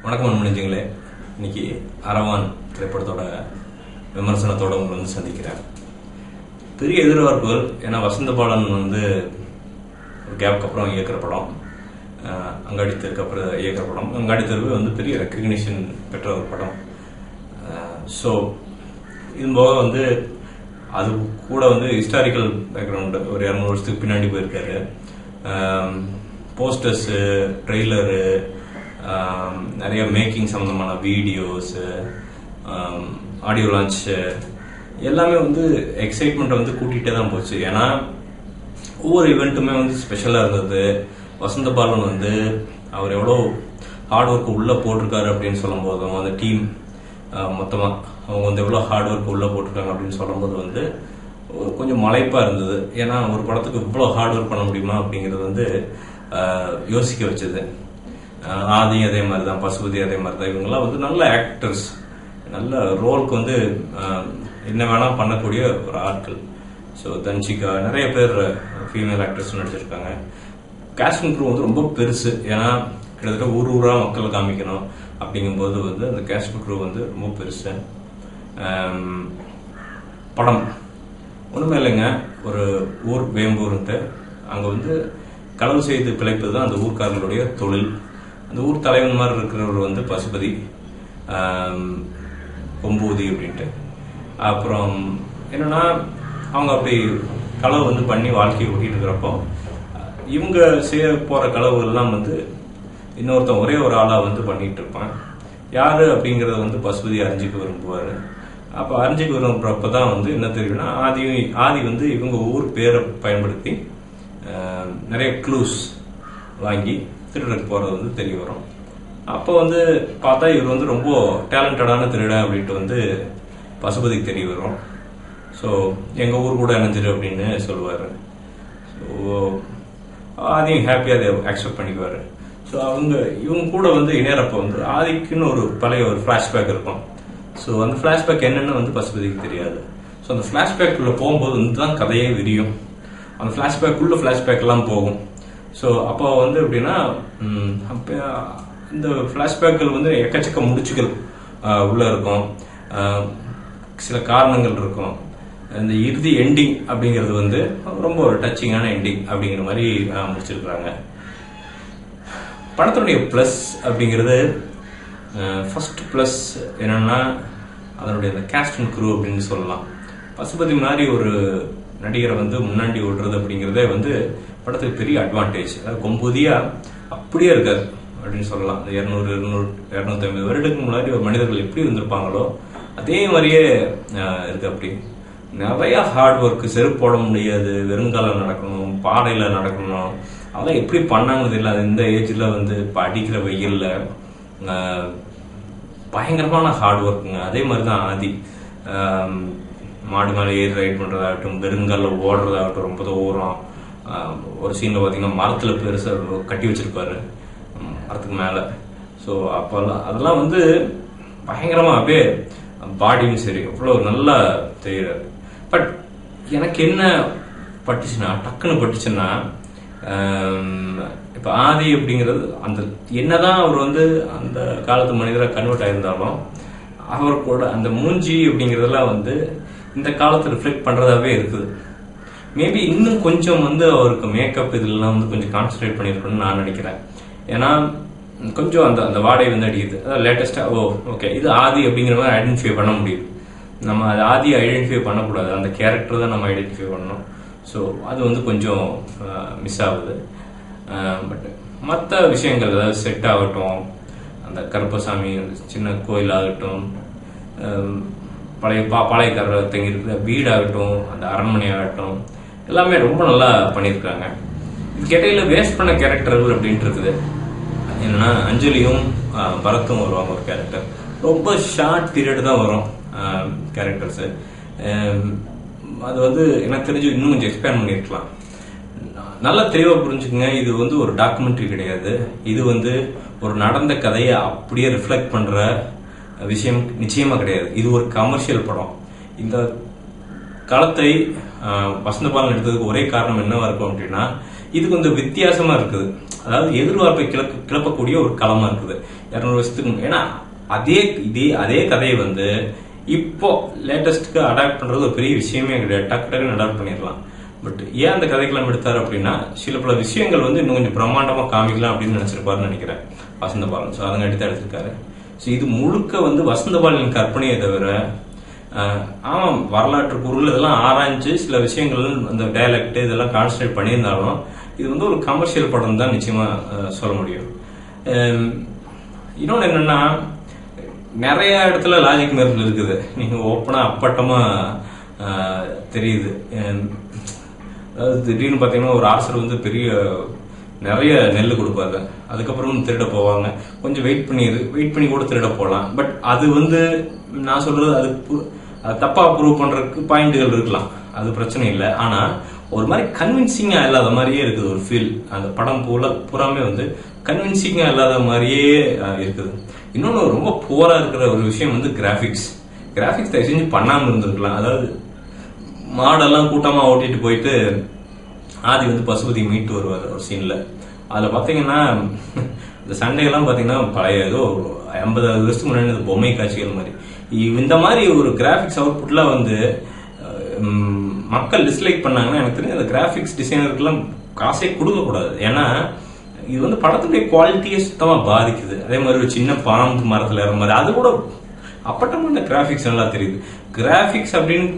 வணக்கம் அன்புங்களே. இன்னைக்கு அரவான் திரைப்படத்தோட விமர்சனத்தோட உங்களை வந்து சந்திக்கிறேன். பெரிய எதிர்பார்ப்புகள், ஏன்னா வசந்த பாலன் வந்து ஒரு கேப்க்கு அப்புறம் இயக்குற படம், அங்காடி தெருக்கு அப்புறம் இயக்குற படம். அங்காடி தெருக்கு வந்து பெரிய ரெக்கக்னிஷன் பெற்ற ஒரு படம். ஸோ இது போக வந்து அது கூட வந்து ஹிஸ்டாரிக்கல் பேக்ரவுண்டு, ஒரு 200 வருஷத்துக்கு பின்னாடி போயிருக்காரு. போஸ்டர்ஸு, ட்ரெய்லரு, நிறைய மேக்கிங் சம்பந்தமான வீடியோஸு, ஆடியோ லான்ச்சு எல்லாமே வந்து எக்ஸைட்மெண்ட்டை வந்து கூட்டிகிட்டே தான் போச்சு. ஏன்னா ஒவ்வொரு ஈவெண்ட்டுமே வந்து ஸ்பெஷலாக இருந்தது. வசந்த பாலன் வந்து அவர் எவ்வளோ ஹார்ட் ஒர்க் உள்ளே போட்டிருக்காரு அப்படின்னு சொல்லும் போதும், அந்த டீம் மொத்தமாக அவங்க வந்து எவ்வளோ ஹார்ட் ஒர்க் உள்ளே போட்டிருக்காங்க அப்படின்னு சொல்லும்போது வந்து கொஞ்சம் மலைப்பாக இருந்தது. ஏன்னா ஒரு படத்துக்கு இவ்வளோ ஹார்ட் ஒர்க் பண்ண முடியுமா அப்படிங்கிறது வந்து யோசிக்க வச்சது. ஆதி அதே மாதிரி தான், பசுபதி அதே மாதிரி தான். இவங்கெல்லாம் வந்து நல்ல ஆக்டர்ஸ், நல்ல ரோலுக்கு வந்து என்ன வேணா பண்ணக்கூடிய ஒரு ஆட்கள். ஸோ தன்ஷிகா, நிறைய பேர் ஃபீமேல் ஆக்டர்ஸ் நடிச்சிருக்காங்க. காஸ்டிங் க்ரூ வந்து ரொம்ப பெருசு. ஏன்னா கிட்டத்தட்ட ஊராக மக்கள் காமிக்கணும் அப்படிங்கும்போது வந்து அந்த காஸ்டிங் க்ரூ வந்து ரொம்ப பெருசு. படம் ஒன்றுமே இல்லைங்க, ஒரு ஊர் வேம்பூர்ன்ட்டு, அங்கே வந்து களவு செய்து பிழைப்பது தான் அந்த ஊர்க்காரர்களுடைய தொழில். அந்த ஊர் தலைவன் மாதிரி இருக்கிறவர் வந்து பசுபதி, கொம்பூதி அப்படின்ட்டு. அப்புறம் என்னன்னா, அவங்க அப்படி களவு வந்து பண்ணி வாழ்க்கையை ஓட்டிட்டு இருக்கிறப்போ இவங்க செய்ய போற களவுகள்லாம் வந்து இன்னொருத்தன் ஒரே ஒரு ஆளா வந்து பண்ணிட்டு இருப்பான். யாரு அப்படிங்கறத வந்து பசுபதி அறிஞ்சிக்க விரும்புவாரு. அப்ப அறிஞ்சிக்க விரும்புறப்பதான் வந்து என்ன தெரியும்னா, ஆதி வந்து இவங்க ஊர் பேரை பயன்படுத்தி நிறைய க்ளூஸ் வாங்கி திருடருக்கு போறது வந்து தெரிய வரும். அப்போ வந்து பார்த்தா இவர் வந்து ரொம்ப டேலண்டடான திருட அப்படின்ட்டு வந்து பசுபதிக்கு தெரிய வரும். ஸோ எங்க ஊர் கூட இணைஞ்சிரு அப்படின்னு சொல்லுவாரு. ஸோ ஆதியும் ஹாப்பியாக அதை அக்செப்ட் பண்ணிக்குவாரு. ஸோ இவங்க கூட வந்து இணையறப்ப வந்து ஆதிக்குன்னு ஒரு பழைய ஒரு ஃபிளாஷ்பேக் இருக்கும். ஸோ அந்த ஃபிளாஷ்பேக் என்னன்னு வந்து பசுபதிக்கு தெரியாது. ஸோ அந்த ஃபிளாஷ்பேக்குள்ள போகும்போது வந்து தான் கதையே விரியும். அந்த ஃபிளாஷ்பேக்குள்ள ஃபிளாஷ்பேக் எல்லாம் போகும். ஸோ அப்போ வந்து எப்படின்னா, இந்த ஃபிளாஷ்பேக்கள் வந்து எக்கச்சக்க முடிச்சுகள் உள்ள இருக்கும், சில காரணங்கள் இருக்கும். இந்த இறுதி எண்டிங் அப்படிங்கிறது வந்து ரொம்ப ஒரு டச்சிங்கான எண்டிங் அப்படிங்கிற மாதிரி முடிச்சிருக்கிறாங்க. படத்தினுடைய பிளஸ் அப்படிங்கிறது, ஃபர்ஸ்ட் பிளஸ் என்னன்னா அதனுடைய அந்த கேஸ்ட் அண்ட் க்ரூ அப்படின்னு சொல்லலாம். பசுபதி மாதிரி ஒரு நடிகரை வந்து முன்னாடி ஓடுறது அப்படிங்கிறதே வந்து படத்துக்கு பெரிய அட்வான்டேஜ். அதாவது கொம்பூதியா அப்படியே இருக்காது அப்படின்னு சொல்லலாம். 200-250 வருடத்துக்கு முன்னாடி ஒரு மனிதர்கள் எப்படி இருந்திருப்பாங்களோ அதே மாதிரியே இருக்கு. அப்படி நிறைய ஹார்ட் ஒர்க், செருப்பு போட முடியாது, வெறுங்காலம் நடக்கணும், பாடையில நடக்கணும், அதெல்லாம் எப்படி பண்ணாங்கன்னு தெரியல. அது இந்த ஏஜ்ல வந்து இப்போ அடிக்கிற வெயில்ல பயங்கரமான ஹார்ட் ஒர்க்குங்க. அதே மாதிரி தான் ஆதி மாடு மேலே ஏறி ரைட் பண்றதாகட்டும், வெறுங்கால ஓடுறதாகட்டும், ரொம்ப தூரம். ஒரு சீன்ல பாத்தீங்கன்னா மரத்துல பெருசா கட்டி வச்சிருப்பாரு, மரத்துக்கு மேல. ஸோ அப்பெல்லாம் அதெல்லாம் வந்து பயங்கரமா அப்படியே பாடியும் சரி அவ்வளவு நல்லா தெரியுறாரு. பட் எனக்கு என்ன பட்டுச்சுன்னா, டக்குன்னு பட்டுச்சுன்னா, இப்ப ஆதி அப்படிங்கிறது அந்த என்னதான் அவர் வந்து அந்த காலத்து மனிதராக கன்வெர்ட் ஆயிருந்தாலும் அவர் கூட அந்த மூஞ்சி அப்படிங்கறதெல்லாம் வந்து இந்த காலத்தை ரிஃப்ளெக்ட் பண்றதாவே இருக்குது. மேபி இன்னும் கொஞ்சம் வந்து அவருக்கு மேக்கப் இதெல்லாம் வந்து கொஞ்சம் கான்சன்ட்ரேட் பண்ணிருக்கணும்னு நான் நினைக்கிறேன். ஏன்னா கொஞ்சம் அந்த அந்த வாடகை வந்து அடிக்குது. அதாவது லேட்டஸ்டா ஓகே இது ஆதி அப்படிங்கிற மாதிரி ஐடென்டிஃபை பண்ண முடியுது. நம்ம அது ஆதியை ஐடென்டிஃபை பண்ணக்கூடாது, அந்த கேரக்டர் தான் நம்ம ஐடென்டிஃபை பண்ணணும். ஸோ அது வந்து கொஞ்சம் மிஸ் ஆகுது. பட் மற்ற விஷயங்கள், அதாவது செட் ஆகட்டும், அந்த கருப்பசாமி சின்ன கோயில் ஆகட்டும், பழைய பாளையக்காரர் தங்கியிருக்கிற வீடாகட்டும், அந்த அரண்மனை ஆகட்டும், எல்லாமே ரொம்ப நல்லா பண்ணியிருக்காங்க. கேட்டையில வேஸ்ட் பண்ண கேரக்டர்கள் அப்படின்ட்டு இருக்குது. என்னன்னா அஞ்சலியும் பரத்தும் வருவாங்க ஒரு கேரக்டர். ரொம்ப ஷார்ட் பீரியட் தான் வரும் கேரக்டர்ஸ். அது வந்து எனக்கு தெரிஞ்சு இன்னும் கொஞ்சம் எக்ஸ்பேண்ட் பண்ணிருக்கலாம். நல்லா தெளிவா புரிஞ்சுக்குங்க, இது வந்து ஒரு டாக்குமெண்ட்ரி கிடையாது. இது வந்து ஒரு நடந்த கதையை அப்படியே ரிஃப்ளெக்ட் பண்ற விஷயம் நிச்சயமா கிடையாது. இது ஒரு கமர்ஷியல் படம். இந்த காலத்தை வசந்த பாலன் எடுத்ததுக்கு ஒரே காரணம் என்னவா இருக்கும் அப்படின்னா, இது கொஞ்சம் வித்தியாசமா இருக்குது. அதாவது எதிர்பார்ப்பை கிளப்பக்கூடிய ஒரு களமா இருக்குது 200 வருஷத்துக்கு. ஏன்னா அதே கதையை வந்து இப்போ லேட்டஸ்டுக்கு அடாப்ட் பண்றது ஒரு பெரிய விஷயமே கிடையாது. டக்குன்னு அடாப்ட் பண்ணிடலாம். பட் ஏன் அந்த கதைக்கெல்லாம் எடுத்தாரு அப்படின்னா, சில பல விஷயங்கள் வந்து இன்னும் கொஞ்சம் பிரம்மாண்டமா காமிக்கலாம் அப்படின்னு நினைச்சிருப்பாருன்னு நினைக்கிறேன் வசந்த பாலன். ஸோ அதங்க தான் எடுத்திருக்காரு. ஸோ இது முழுக்க வந்து வசந்த பாலனின் கற்பனையை தவிர, ஆமாம் வரலாற்று பொருள் இதெல்லாம் ஆராய்ஞ்சு சில விஷயங்கள் அந்த டைலக்ட் இதெல்லாம் கான்சன்ட்ரேட் பண்ணியிருந்தாலும் இது வந்து ஒரு கமர்ஷியல் படம் தான் நிச்சயமா சொல்ல முடியும். இன்னொன்று என்னன்னா, நிறைய இடத்துல லாஜிக் மீறல் இருக்குது. நீங்க ஓப்பனா அப்பட்டமா தெரியுது. அதாவது திடீர்னு பாத்தீங்கன்னா ஒரு ஆசர் வந்து நிறைய நெல் கொடுப்பாங்க, அதுக்கப்புறம் திருட போவாங்க. கொஞ்சம் வெயிட் பண்ணி கூட திருட போகலாம். பட் அது வந்து நான் சொல்றது அது தப்பா ப்ரூவ் பண்றதுக்கு பாயிண்ட்கள் இருக்கலாம், அது பிரச்சனை இல்லை. ஆனா ஒரு மாதிரி கன்வின்சிங்கா இல்லாத மாதிரியே இருக்குது ஒரு ஃபீல். அந்த படம் பூராமே வந்து கன்வின்சிங்கா இல்லாத மாதிரியே இருக்குது. இன்னொன்னு ரொம்ப புவரா இருக்கிற ஒரு விஷயம் வந்து கிராபிக்ஸ் தயவு செஞ்சு பண்ணாம இருந்திருக்கலாம். அதாவது மாடெல்லாம் கூட்டமா ஓட்டிட்டு போயிட்டு ஆதி வந்து பசுபதி மீட்டு வருவார் ஒரு சீன்ல. அதுல பாத்தீங்கன்னா இந்த சண்டையெல்லாம் பாத்தீங்கன்னா பழைய ஏதோ 50-60 வருஷத்துக்கு முன்னாடி பொம்மை காட்சிகள் மாதிரி. இந்த மாதிரி ஒரு கிராபிக்ஸ் அவுட்புட்ல வந்து மக்கள் டிஸ்லைக் பண்ணாங்கன்னா எனக்கு தெரிஞ்சு அந்த கிராபிக்ஸ் டிசைனருக்குலாம் காசே கொடுக்க கூடாது. ஏன்னா இது வந்து படத்துடைய குவாலிட்டியை சுத்தமா பாதிக்குது. அதே மாதிரி ஒரு சின்ன பாம்பு மரத்துல ஏற மாதிரி அது கூட அப்பட்டமான கிராபிக்ஸ் நல்லா தெரியுது. கிராபிக்ஸ் அப்படின்னு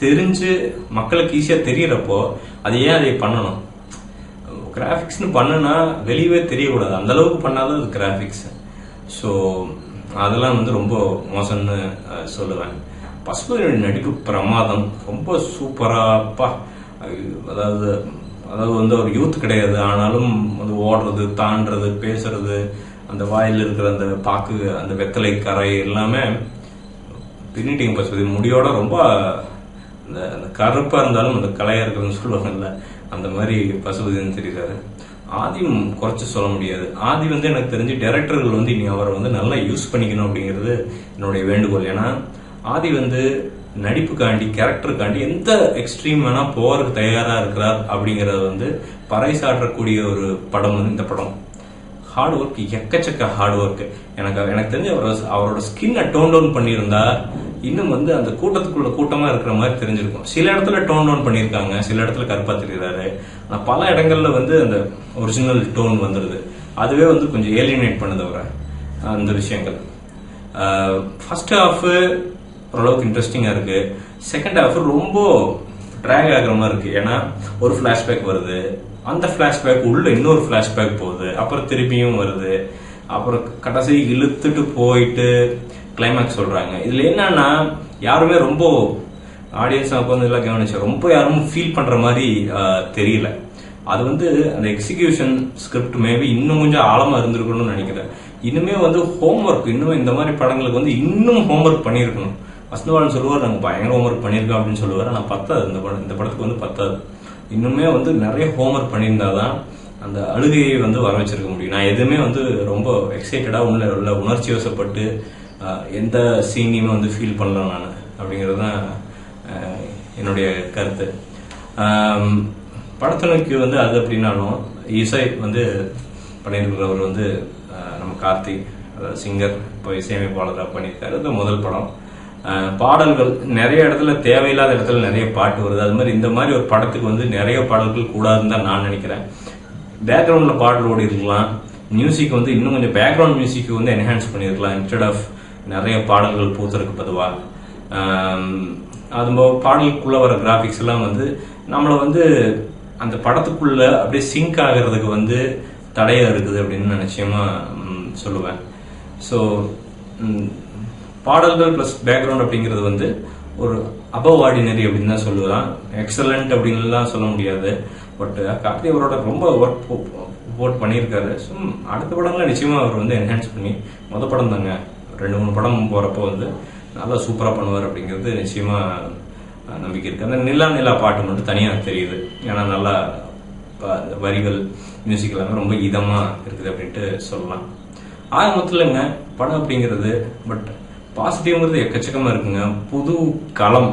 தெரிஞ்சு மக்களுக்கு ஈஸியா தெரியறப்போ அது ஏன் அதை பண்ணணும்? கிராபிக்ஸ்னு பண்ணுனா வெளியவே தெரியக்கூடாது, அந்த அளவுக்கு பண்ணாதான் அது கிராபிக்ஸ். ஸோ அதெல்லாம் வந்து ரொம்ப மோசம்னு சொல்லுவேன். பசுபதியோட நடிப்பு பிரமாதம், ரொம்ப சூப்பராப்பா. அதாவது வந்து ஒரு யூத் கிடையாது, ஆனாலும் வந்து ஓடுறது, தாண்டறது, பேசுறது, அந்த வாயில் இருக்கிற அந்த பாக்கு, அந்த வெத்தலை கரை எல்லாமே பின்னிட்டிங். பசுபதி முடியோட ரொம்ப அந்த கருப்பா இருந்தாலும் அந்த கலையா இருக்குன்னு சொல்லுவாங்கல்ல, அந்த மாதிரி பசுபதினு தெரியுறாரு. ஆதியும் குறைச்சு சொல்ல முடியாது. ஆதி வந்து எனக்கு தெரிஞ்சு டைரக்டர்கள் வந்து இனி அவரை வந்து நல்லா யூஸ் பண்ணிக்கணும் அப்படிங்கிறது என்னுடைய வேண்டுகோள். ஏன்னா ஆதி வந்து நடிப்புக்காண்டி கேரக்டருக்காண்டி எந்த எக்ஸ்ட்ரீம் வேணா போறதுக்கு தயாரா இருக்கிறார் அப்படிங்கறத வந்து பறைசாற்றக்கூடிய ஒரு படம் வந்து இந்த படம். ஹார்ட் ஒர்க், எக்கச்சக்க ஹார்ட் ஒர்க். எனக்கு தெரிஞ்சு அவரோட ஸ்கின்னை டோன் டவுன் பண்ணியிருந்தா இன்னும் வந்து அந்த கூட்டத்துக்குள்ள கூட்டமா இருக்கிற மாதிரி தெரிஞ்சிருக்கும். சில இடத்துல டோன் டவுன் பண்ணியிருக்காங்க, சில இடத்துல கருப்பா தெரியுறாரு. ஆனா பல இடங்கள்ல வந்து அந்த ஒரிஜினல் டோன் வந்துருது. அதுவே வந்து கொஞ்சம் ஏலியனேட் பண்ணுது அவரை அந்த விஷயங்கள். ஃபர்ஸ்ட் ஹாஃப் ஓரளவுக்கு இன்ட்ரெஸ்டிங்கா இருக்கு. செகண்ட் ஹாஃப் ரொம்ப டிராக் ஆகிற மாதிரி இருக்கு. ஏன்னா ஒரு பிளாஷ்பேக் வருது, அந்த பிளாஷ்பேக் உள்ள இன்னொரு பிளாஷ்பேக் போகுது, அப்புறம் திருப்பியும் வருது, அப்புறம் கடைசி இழுத்துட்டு போயிட்டு கிளைமேக்ஸ் சொல்றாங்க. இதுல என்னன்னா யாருமே ரொம்ப ஆடியன்ஸ் உட்காந்து எல்லாம் கவனிச்சு ரொம்ப யாரும் ஃபீல் பண்ற மாதிரி தெரியல. அது வந்து அந்த எக்ஸிகியூஷன் ஸ்கிரிப்ட் மேபி இன்னும் கொஞ்சம் ஆழமா இருந்திருக்கணும்னு நினைக்கிறேன். இன்னுமே வந்து ஹோம்ஒர்க், இன்னும் இந்த மாதிரி படங்களுக்கு வந்து இன்னும் ஹோம்ஒர்க் பண்ணிருக்கணும். வசந்தபாலன் சொல்லுவார் நாங்க பயங்கர ஹோம்ஒர்க் பண்ணிருக்கோம் அப்படின்னு சொல்லுவார். ஆனா பத்தாது, இந்த படத்துக்கு வந்து பத்தாது. இன்னுமே வந்து நிறைய ஹோம்ஒர்க் பண்ணியிருந்தாதான் அந்த அழுகையை வந்து வர வச்சிருக்க முடியும். நான் எதுவுமே வந்து ரொம்ப எக்ஸைட்டடா உள்ள உணர்ச்சி வசப்பட்டு எந்த சீனையுமே வந்து ஃபீல் பண்ணலாம் நான், அப்படிங்கிறது தான் என்னுடைய கருத்து. படத்தினுக்கு வந்து அது அப்படின்னாலும் இசை வந்து பண்ணியிருக்கிறவர் வந்து நம்ம கார்த்திக், சிங்கர், இப்போ இசையமைப்பாளராக பண்ணியிருக்காரு. அது முதல் படம். பாடல்கள் நிறைய இடத்துல தேவையில்லாத இடத்துல நிறைய பாட்டு வருது. அது மாதிரி இந்த மாதிரி ஒரு படத்துக்கு வந்து நிறைய பாடல்கள் கூடாதுன்னு தான் நான் நினைக்கிறேன். பேக்ரவுண்ட்ல பாடல் ஓடி இருக்கலாம், மியூசிக் வந்து இன்னும் கொஞ்சம் பேக்ரவுண்ட் மியூசிக் வந்து என்ஹான்ஸ் பண்ணிருக்கலாம் இன்ஸ்டெட் ஆஃப் நிறைய பாடல்கள் பூத்தருக்கு பதுவா. அது பாடலுக்குள்ள வர கிராபிக்ஸ் எல்லாம் வந்து நம்மளை வந்து அந்த படத்துக்குள்ள அப்படியே சிங்க் ஆகிறதுக்கு வந்து தடையா இருக்குது அப்படின்னு நிச்சயமா சொல்லுவேன். ஸோ பாடல்கள் பிளஸ் பேக்ரவுண்ட் அப்படிங்கிறது வந்து ஒரு அபவ் ஆர்டினரி அப்படின்னு தான் சொல்லுவான். எக்ஸலண்ட் அப்படின்னு சொல்ல முடியாது. பட் கார்த்தி அவரோட ரொம்ப ஒர்க் போட் பண்ணியிருக்காரு. ஸோ அடுத்த படம்லாம் நிச்சயமா அவர் வந்து என்ஹான்ஸ் பண்ணி, மொதல் படம் தாங்க 2-3 படம் போறப்போ வந்து நல்லா சூப்பரா பண்ணுவார் அப்படிங்கிறது நிச்சயமா நம்பிக்கை இருக்கு. அந்த நிலா பாட்டு மட்டும் தனியா தெரியுது. ஏன்னா நல்லா வரிகள், மியூசிக் எல்லாமே ரொம்ப இதமா இருக்குது அப்படின்ட்டு சொல்லலாம். ஆக மொத்தம் படம் அப்படிங்கிறது பட் பாசிட்டிவ்ங்கிறது எக்கச்சக்கமா இருக்குங்க. புது களம்,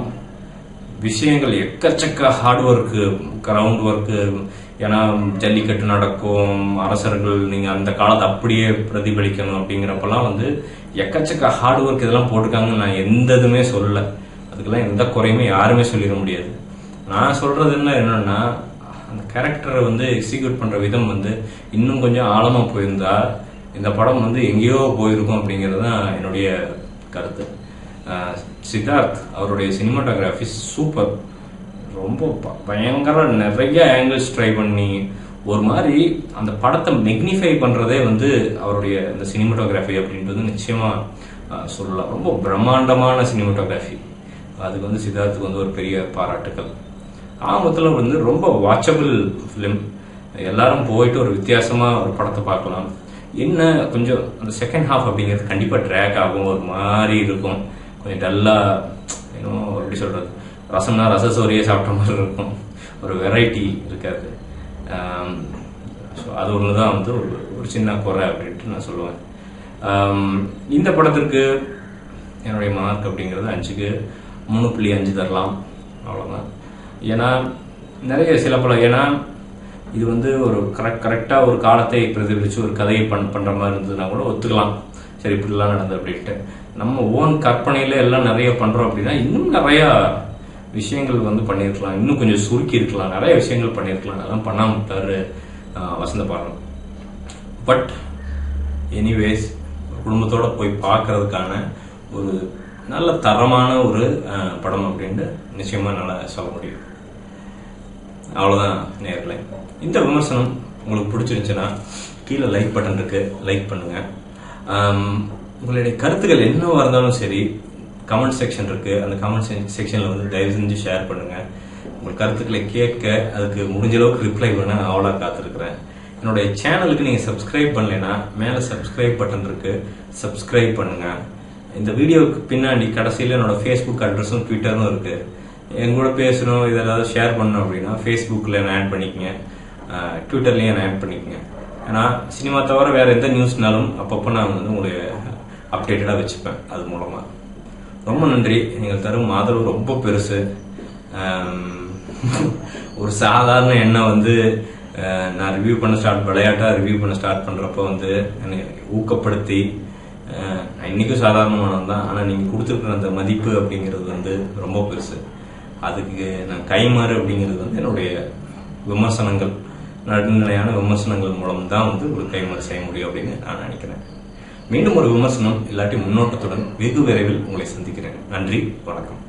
விஷயங்கள் எக்கச்சக்க, ஹார்ட் ஒர்க்கு, கிரவுண்ட் ஒர்க்கு, ஏன்னா ஜல்லிக்கட்டு நடக்கும், அரசர்கள் நீங்க அந்த காலத்தை அப்படியே பிரதிபலிக்கணும் அப்படிங்கிறப்பெல்லாம் வந்து எக்கச்சக்க ஹார்ட் ஒர்க் இதெல்லாம் போட்டிருக்காங்கன்னு நான் எந்த இதுவுமே சொல்லல. அதுக்கெல்லாம் எந்த குறையுமே யாருமே சொல்லிட முடியாது. நான் சொல்றது என்னன்னா அந்த கேரக்டரை வந்து எக்ஸிக்யூட் பண்ற விதம் வந்து இன்னும் கொஞ்சம் ஆழமா போயிருந்தா இந்த படம் வந்து எங்கேயோ போயிருக்கும் அப்படிங்கிறது தான் என்னுடைய கருத்து. சித்தார்த் அவருடைய சினிமாட்டோகிராஃபி சூப்பர், ரொம்ப பயங்கர நிறைய ஆங்கிள்ஸ் ட்ரை பண்ணி ஒரு மாதிரி அந்த படத்தை மெக்னிஃபை பண்றதே வந்து அவருடைய இந்த சினிமாட்டோகிராஃபி அப்படின்றது நிச்சயமா சொல்லலாம். ரொம்ப பிரம்மாண்டமான சினிமாட்டோகிராஃபி. அதுக்கு வந்து சித்தார்த்துக்கு வந்து ஒரு பெரிய பாராட்டுக்கள். ஆரம்பத்தில் வந்து ரொம்ப வாட்சபிள் ஃபிலிம், எல்லாரும் போயிட்டு ஒரு வித்தியாசமா ஒரு படத்தை பார்க்கலாம். என்ன கொஞ்சம் அந்த செகண்ட் ஹாஃப் அப்படிங்கிறது கண்டிப்பா ட்ராக் ஆகும், ஒரு மாதிரி இருக்கும், கொஞ்சம் டல்லா, இன்னும் எப்படி சொல்றது, ரசம்னா ரசசோரியே சாப்பிட்ட மாதிரி இருக்கும், ஒரு வெரைட்டி இருக்காது. ஸோ அது ஒன்று தான் வந்து ஒரு சின்ன குறை அப்படின்ட்டு நான் சொல்லுவேன். இந்த படத்திற்கு என்னுடைய மார்க் அப்படிங்கிறது 5க்கு 3.5 தரலாம், அவ்வளோதான். ஏன்னா நிறைய சில பல, ஏன்னா இது வந்து ஒரு கரெக்டா ஒரு காலத்தை பிரதிபலிச்சு ஒரு கதையை பண்ற மாதிரி இருந்ததுன்னா கூட ஒத்துக்கலாம், சரி இப்படிலாம் நடந்தது அப்படின்ட்டு. நம்ம ஓன் கற்பனையில எல்லாம் நிறைய பண்றோம் அப்படின்னா இன்னும் நிறைய விஷயங்கள் வந்து பண்ணியிருக்கலாம், இன்னும் கொஞ்சம் சுருக்கி இருக்கலாம், நிறைய விஷயங்கள் பண்ணியிருக்கலாம். அதெல்லாம் பண்ணாம விட்டாரு வசந்த பாலன். பட் எனிவேஸ் குடும்பத்தோட போய் பார்க்கறதுக்கான ஒரு நல்ல தரமான ஒரு படம் அப்படின்ட்டு நிச்சயமா நல்லா சொல்ல முடியும். அவ்வளவுதான் நேயர்களே. இந்த விமர்சனம் உங்களுக்கு பிடிச்சிருந்துச்சுன்னா கீழே லைக் பட்டன் இருக்கு, லைக் பண்ணுங்க. உங்களுடைய கருத்துக்கள் என்னவா இருந்தாலும் சரி கமெண்ட் செக்ஷன் இருக்கு, அந்த கமெண்ட் செக்ஷன்ல வந்து தயவு செஞ்சு ஷேர் பண்ணுங்க. உங்கள் கருத்துக்களை கேட்க அதுக்கு முடிஞ்ச அளவுக்கு ரிப்ளை பண்ண அவ்வளோ காத்திருக்கிறேன். என்னுடைய சேனலுக்கு நீங்க சப்ஸ்கிரைப் பண்ணலைன்னா மேல சப்ஸ்கிரைப் பட்டன் இருக்கு, சப்ஸ்கிரைப் பண்ணுங்க. இந்த வீடியோவுக்கு பின்னாடி கடைசியில் என்னோட ஃபேஸ்புக் அட்ரஸும் ட்விட்டரும் இருக்கு. என் கூட பேசணும், இதெல்லாம் ஷேர் பண்ணணும் அப்படின்னா ஃபேஸ்புக்கில் என்ன ஆட் பண்ணிக்கங்க, ட்விட்டர்லேயும் என்ன ஆட் பண்ணிக்கங்க. ஏன்னா சினிமா தவிர வேற எந்த நியூஸ்னாலும் அப்பப்போ நான் வந்து உங்களை அப்டேட்டடாக வச்சுப்பேன். அது மூலமாக ரொம்ப நன்றி. நீங்கள் தரும் ஆதரவு ரொம்ப பெருசு. ஒரு சாதாரண எண்ணெய் வந்து நான் ரிவ்யூ பண்ண விளையாட்டாக ரிவ்யூ பண்ண ஸ்டார்ட் பண்ணுறப்போ வந்து என்னை ஊக்கப்படுத்தி, இன்னைக்கும் சாதாரணமானது தான், ஆனால் நீங்கள் கொடுத்துருக்குற அந்த மதிப்பு அப்படிங்கிறது வந்து ரொம்ப பெருசு. அதுக்கு நான் கைமாறு அப்படிங்கிறது வந்து என்னுடைய விமர்சனங்கள், நடுநிலையான விமர்சனங்கள் மூலம் தான் வந்து ஒரு கைமாறு செய்ய முடியும் அப்படின்னு நான் நினைக்கிறேன். மீண்டும் ஒரு விமர்சனம் இல்லாட்டி முன்னோட்டத்துடன் வெகு விரைவில் உங்களை சந்திக்கிறேன். நன்றி, வணக்கம்.